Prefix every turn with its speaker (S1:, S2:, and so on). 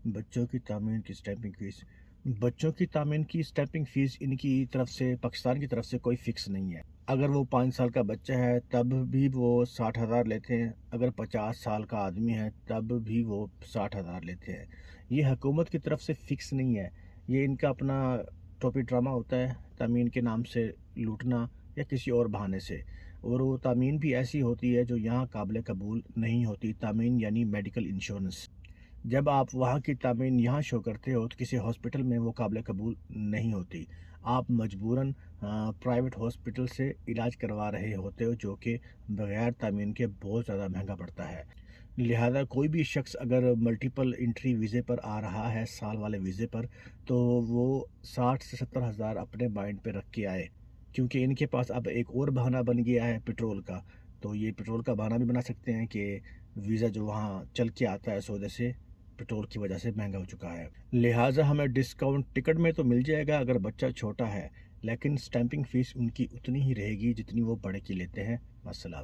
S1: بچوں کی تعمیر کی اسٹیمپنگ فیس بچوں کی تعمیر کی اسٹیمپنگ فیس ان کی طرف سے پاکستان کی طرف سے کوئی فکس نہیں ہے۔ اگر وہ 5 سال کا بچہ ہے تب بھی وہ 60,000 لیتے ہیں، اگر 50 سال کا آدمی ہے تب بھی وہ 60,000 لیتے ہیں۔ یہ حکومت کی طرف سے فکس نہیں ہے، یہ ان کا اپنا ٹوپی ڈرامہ ہوتا ہے، تعمیر کے نام سے لوٹنا یا کسی اور بہانے سے۔ اور وہ تعمیر بھی ایسی ہوتی ہے جو یہاں قابل قبول نہیں ہوتی۔ تعمیر یعنی میڈیکل انشورنس، جب آپ وہاں کی تعمیر یہاں شو کرتے ہو تو کسی ہاسپٹل میں وہ قابل قبول نہیں ہوتی، آپ مجبوراً پرائیویٹ ہاسپٹل سے علاج کروا رہے ہوتے ہو، جو کہ بغیر تعمیر کے بہت زیادہ مہنگا پڑتا ہے۔ لہذا کوئی بھی شخص اگر ملٹیپل انٹری ویزے پر آ رہا ہے، سال والے ویزے پر، تو وہ 60 سے 70 ہزار اپنے مائنڈ پہ رکھ کے آئے، کیونکہ ان کے پاس اب ایک اور بہانہ بن گیا ہے پٹرول کا۔ تو یہ پٹرول کا بہانہ بھی بنا سکتے ہیں کہ ویزا جو وہاں چل کے آتا ہے سودے سے، پٹرول کی وجہ سے مہنگا ہو چکا ہے۔ لہٰذا ہمیں ڈسکاؤنٹ ٹکٹ میں تو مل جائے گا اگر بچہ چھوٹا ہے، لیکن اسٹیمپنگ فیس ان کی اتنی ہی رہے گی جتنی وہ بڑے کی لیتے ہیں۔ السلام۔